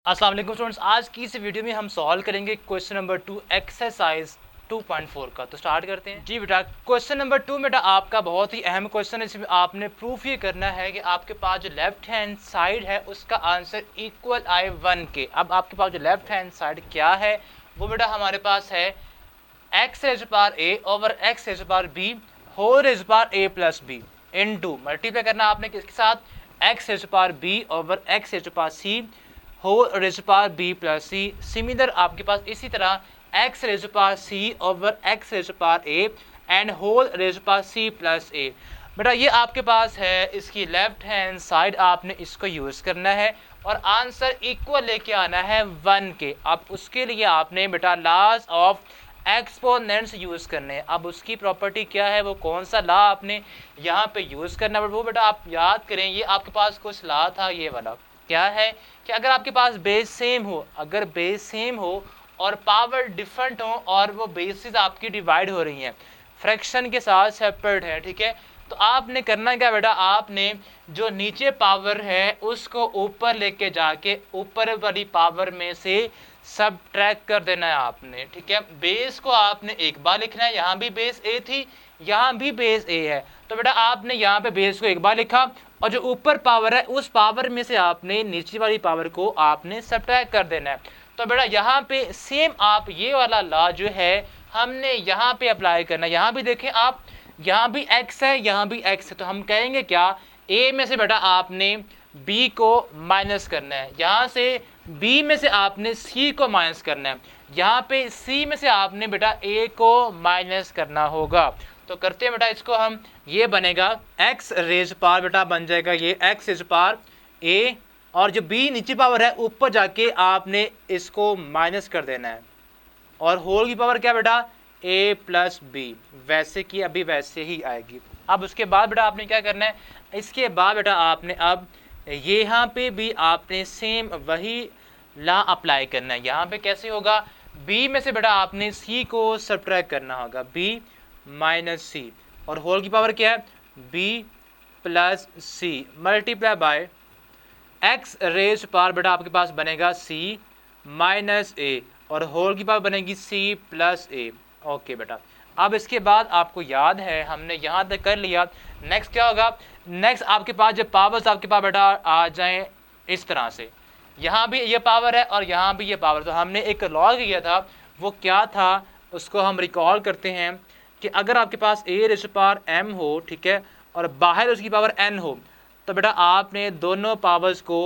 अस्सलाम वालेकुम स्टूडेंट्स, आज की इस वीडियो में हम सॉल्व करेंगे क्वेश्चन नंबर 2 एक्सरसाइज 2.4 का। तो स्टार्ट करते हैं। जी बेटा, क्वेश्चन नंबर 2 बेटा आपका बहुत ही अहम क्वेश्चन है। इसमें आपने प्रूफ ये करना है कि आपके पास जो लेफ्ट हैंड साइड है उसका आंसर इक्वल आए 1 के। अब आपके पास जो लेफ्ट हैंड साइड क्या है वो बेटा हमारे पास है x raise power a over x raise power b whole raise power a plus b into multiply करना आपने किसके साथ, x raise power b over x raise power c whole raise power b plus c. Similar आपके पास इसी तरह x raise power c over x raise power a and whole raise power c plus a. बेटा ये आपके पास है, इसकी left hand side आपने इसको यूज़ करना है और आंसर इक्वल लेके आना है 1 के। अब उसके लिए आपने बेटा लॉज ऑफ एक्सपोनेंट्स यूज़ करने हैं। अब उसकी प्रॉपर्टी क्या है, वो कौन सा लॉ आपने यहाँ पे यूज़ करना है वो बेटा आप याद करें। ये आपके पास कुछ लॉ था, ये वाला क्या है कि अगर आपके पास बेस सेम हो, अगर बेस सेम हो और पावर डिफरेंट हो और वो बेसिस आपकी डिवाइड हो रही हैं, फ्रैक्शन के साथ सेपरेट है, ठीक है, तो आपने करना क्या बेटा, आपने जो नीचे पावर है उसको ऊपर लेके जाके ऊपर वाली पावर में से सब्ट्रैक्ट कर देना है आपने, ठीक है। बेस को आपने एक बार लिखना है, यहाँ भी बेस ए थी, यहाँ भी बेस ए है, तो बेटा आपने यहाँ पे बेस को एक बार लिखा और जो ऊपर पावर है उस पावर में से आपने नीचे वाली पावर को आपने सब्ट्रैक्ट कर देना है। तो बेटा यहाँ पे सेम आप ये वाला लॉ जो है हमने यहाँ पे अप्लाई करना है। यहाँ भी देखें आप, यहाँ भी x है, यहाँ भी x है, तो हम कहेंगे क्या, a में से बेटा आपने b को माइनस करना है, यहाँ से b में से आपने c को माइनस करना है, यहाँ पे c में से आपने बेटा a को माइनस करना होगा। तो करते हैं बेटा इसको हम, ये बनेगा x रेज पावर बेटा बन जाएगा ये x रेज पावर a और जो b नीचे पावर है ऊपर जाके आपने इसको माइनस कर देना है और होल की पावर क्या बेटा a प्लस बी, वैसे की अभी वैसे ही आएगी। अब उसके बाद बेटा आपने क्या करना है, इसके बाद बेटा आपने अब यहाँ पे भी आपने सेम वही लॉ अप्लाई करना है। यहाँ पे कैसे होगा, b में से बेटा आपने c को सब्ट्रैक्ट करना होगा, b माइनस सी और होल की पावर क्या है b plus c multiply by x raise power बेटा आपके पास बनेगा c माइनस ए और होल की पावर बनेगी c प्लस ए। ओके बेटा, अब इसके बाद आपको याद है हमने यहाँ तक कर लिया। नेक्स्ट क्या होगा, नेक्स्ट आपके पास जब पावर्स आपके पास बेटा आ जाएं इस तरह से, यहाँ भी ये पावर है और यहाँ भी ये पावर, तो हमने एक लॉ किया था, वो क्या था उसको हम रिकॉल करते हैं कि अगर आपके पास a रेज़ पावर m हो, ठीक है, और बाहर उसकी पावर n हो, तो बेटा आपने दोनों पावर्स को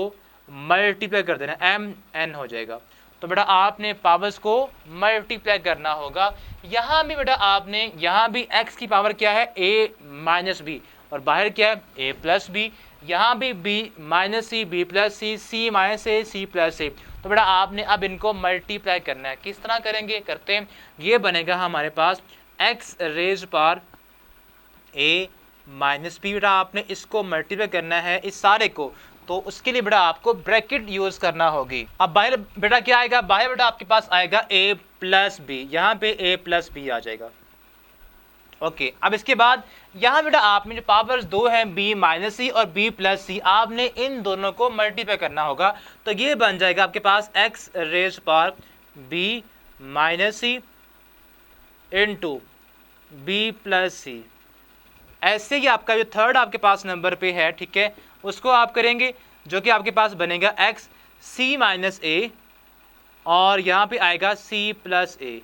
मल्टीप्लाई कर देना, m n हो जाएगा। तो बेटा आपने पावर्स को मल्टीप्लाई करना होगा। यहाँ भी बेटा आपने, यहाँ भी x की पावर क्या है a माइनस बी और बाहर क्या है a प्लस बी, यहाँ भी b minus c b plus c, c minus a c plus a. तो बेटा आपने अब इनको मल्टीप्लाई करना है। किस तरह करेंगे, करते हैं, ये बनेगा हमारे पास x raise power a minus b, बेटा आपने इसको मल्टीप्लाई करना है इस सारे को, तो उसके लिए बेटा आपको ब्रैकेट यूज करना होगी। अब बाहर बेटा क्या आएगा, बाहर बेटा आपके पास आएगा a प्लस बी, यहाँ पे a प्लस बी आ जाएगा। ओके, अब इसके बाद यहाँ बेटा आपने जो पावर्स दो हैं b माइनस सी और b प्लस सी, आपने इन दोनों को मल्टीप्लाई करना होगा। तो ये बन जाएगा आपके पास x raise power b minus c into b plus c. ऐसे ही आपका जो थर्ड आपके पास नंबर पे है, ठीक है, उसको आप करेंगे जो कि आपके पास बनेगा x c माइनस ए और यहाँ पे आएगा c प्लस ए।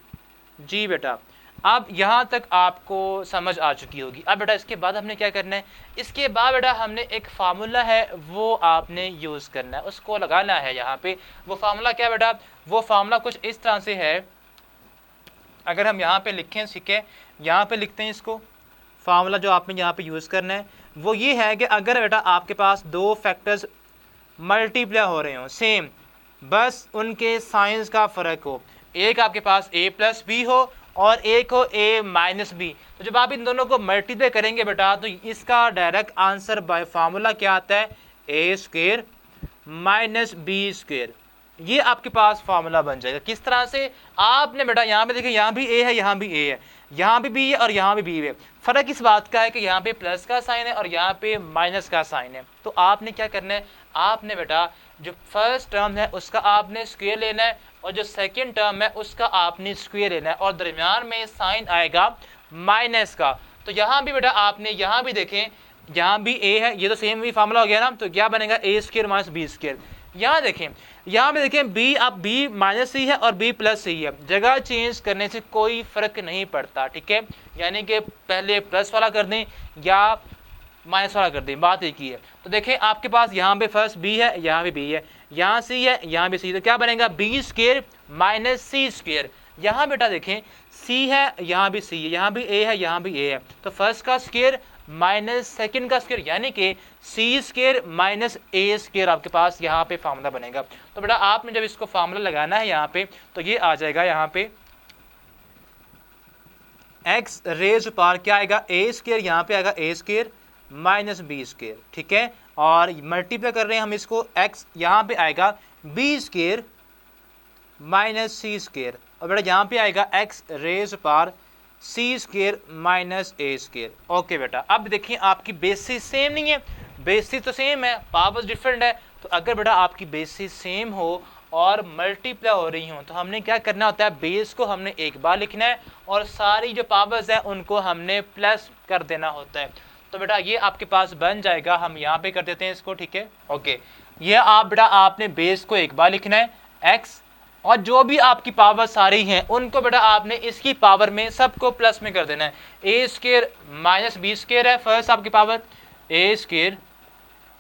जी बेटा, अब यहाँ तक आपको समझ आ चुकी होगी। अब बेटा इसके बाद हमने क्या करना है, इसके बाद बेटा हमने एक फार्मूला है वो आपने यूज़ करना है, उसको लगाना है यहाँ पे। वो फार्मूला क्या बेटा, वो फार्मूला कुछ इस तरह से है, अगर हम यहाँ पे लिखें, ठीक है, यहाँ पे लिखते हैं इसको, फार्मूला जो आपने यहाँ पे यूज़ करना है वो ये है कि अगर बेटा आपके पास दो फैक्टर्स मल्टीप्लाई हो रहे हो सेम, बस उनके साइंस का फ़र्क हो, एक आपके पास a प्लस बी हो और एक हो a माइनस बी, तो जब आप इन दोनों को मल्टीप्लाई करेंगे बेटा तो इसका डायरेक्ट आंसर बाय फार्मूला क्या आता है, a square minus b square. ये आपके पास फार्मूला बन जाएगा। किस तरह से, आपने बेटा यहाँ पे देखिए, यहाँ भी a है, यहाँ भी a है, यहाँ भी b है और यहाँ भी b है। फ़र्क इस बात का है कि यहाँ पे प्लस का साइन है और यहाँ पे माइनस का साइन है। तो आपने क्या करना है, आपने बेटा जो फर्स्ट टर्म है उसका आपने स्क्वायर लेना है और जो सेकंड टर्म है उसका आपने स्क्वायर लेना है और दरमियान में साइन आएगा माइनस का। तो यहाँ भी बेटा आपने यहाँ भी देखें, यहाँ भी a है, ये तो सेम भी फार्मूला हो गया ना, तो क्या बनेगा a square minus b square. यहाँ देखें, यहाँ पे देखें b, अब b माइनस सी है और b प्लस सी है, जगह चेंज करने से कोई फर्क नहीं पड़ता, ठीक है, यानी कि पहले प्लस वाला कर दें या माइनस वाला कर दें, बात एक ही है। तो देखें आपके पास यहाँ पे फर्स्ट b है, यहाँ भी b है, यहाँ c है, यहाँ भी c, तो क्या बनेगा b स्क्वायर माइनस सी स्क्वायर। यहाँ बेटा देखें c है, यहाँ भी c है, यहाँ भी a है, यहाँ भी a है, तो फर्स्ट का स्क्वायर माइनस सेकंड का स्क्वायर, यानी कि सी स्क्वायर माइनस ए स्क्वायर आपके पास यहाँ पे फार्मूला बनेगा। तो बेटा आपने जब इसको फार्मूला लगाना है यहाँ पे, तो ये आ जाएगा यहाँ पे एक्स रेज पार क्या आएगा ए स्क्वायर, यहाँ पे आएगा ए स्क्वायर माइनस बी स्क्वायर, ठीक है, और मल्टीप्लाई कर रहे हैं हम इसको, एक्स यहाँ पे आएगा बी स्क्वायर माइनस सी स्क्वायर, और बेटा यहाँ पे आएगा एक्स रेज पार सी स्क्वायर माइनस ए स्क्वायर। ओके बेटा, अब देखिए आपकी बेसिस सेम नहीं है, बेसिस तो सेम है, पावर्स डिफरेंट है। तो अगर बेटा आपकी बेसिस सेम हो और मल्टीप्लाई हो रही हो तो हमने क्या करना होता है, बेस को हमने एक बार लिखना है और सारी जो पावर्स है उनको हमने प्लस कर देना होता है। तो बेटा ये आपके पास बन जाएगा, हम यहाँ पे कर देते हैं इसको, ठीक है। ओके, ये आप बेटा आपने बेस को एक बार लिखना है एक्स, और जो भी आपकी पावर सारी हैं उनको बेटा आपने इसकी पावर में सबको प्लस में कर देना है। ए स्क्वायर माइनस बी स्क्वायर है फर्स्ट आपकी पावर, ए स्क्वायर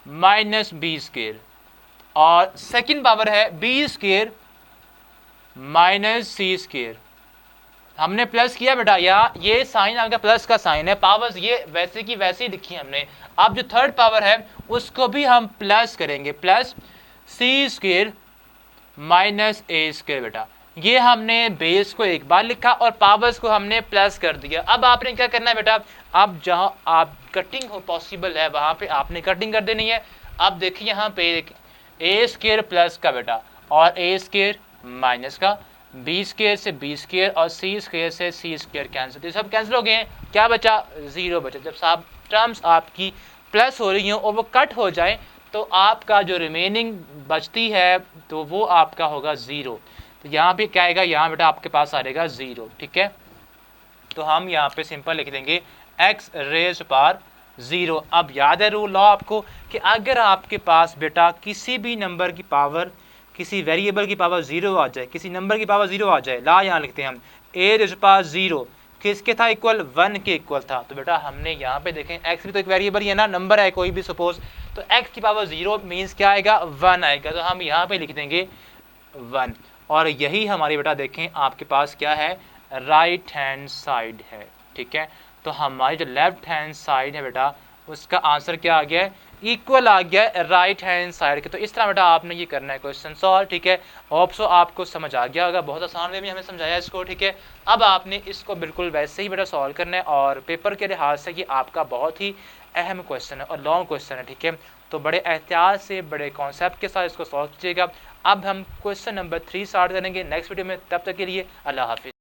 माइनस बी स्क्वायर, और सेकंड पावर है बी स्क्वायर माइनस सी स्क्वायर। हमने प्लस किया बेटा, यहाँ ये साइन आ गया, प्लस का साइन है, पावर्स ये वैसे की वैसे ही लिखी हमने। अब जो थर्ड पावर है उसको भी हम प्लस करेंगे, प्लस सी स्क्वायर माइनस ए स्क्वायर। बेटा ये हमने बेस को एक बार लिखा और पावर्स को हमने प्लस कर दिया। अब आपने क्या करना है बेटा, अब जहाँ आप कटिंग हो पॉसिबल है वहाँ पे आपने कटिंग कर देनी है। अब देखिए यहाँ पे ए स्क्वायर प्लस का बेटा और ए स्क्वायर माइनस का, बी स्क्वायर से बी स्क्वायर और सी स्क्वायर से सी स्क्वायर कैंसिल, तो सब कैंसिल हो गए हैं, क्या बचा, जीरो बचा। जब सब टर्म्स आपकी प्लस हो रही हो और वो कट हो जाए तो आपका जो रिमेनिंग बचती है तो वो आपका होगा ज़ीरो। तो यहाँ पे क्या आएगा, यहाँ बेटा आपके पास आ जाएगा ज़ीरो, ठीक है। तो हम यहाँ पे सिंपल लिख देंगे एक्स रेज पार ज़ीरो। अब याद है रूल लॉ आपको कि अगर आपके पास बेटा किसी भी नंबर की पावर, किसी वेरिएबल की पावर ज़ीरो आ जाए, किसी नंबर की पावर ज़ीरो आ जाए, ला यहाँ लिखते हैं हम ए रेज पार ज़ीरो, किसके था इक्वल, 1 के इक्वल था। तो बेटा हमने यहाँ पे देखें x भी तो एक वेरिएबल ही है ना, नंबर है कोई भी सपोज, तो x की पावर 0 मीन्स क्या आएगा, 1 आएगा, तो हम यहाँ पे लिख देंगे 1। और यही हमारी बेटा देखें आपके पास क्या है, राइट हैंड साइड है, ठीक है। तो हमारी जो लेफ्ट हैंड साइड है बेटा उसका आंसर क्या आ गया है, इक्वल आ गया है राइट हैंड साइड के। तो इस तरह बेटा आपने ये करना है क्वेश्चन सॉल्व, ठीक है। होप सो आपको समझ आ गया होगा, बहुत आसान वे में हमें समझाया इसको, ठीक है। अब आपने इसको बिल्कुल वैसे ही बेटा सॉल्व करना है और पेपर के लिहाज से ये आपका बहुत ही अहम क्वेश्चन है और लॉन्ग क्वेश्चन है, ठीक है। तो बड़े एहतियात से, बड़े कॉन्सेप्ट के साथ इसको सॉल्व कीजिएगा। अब हम क्वेश्चन नंबर 3 स्टार्ट करेंगे नेक्स्ट वीडियो में, तब तक के लिए अल्लाह हाफिज़।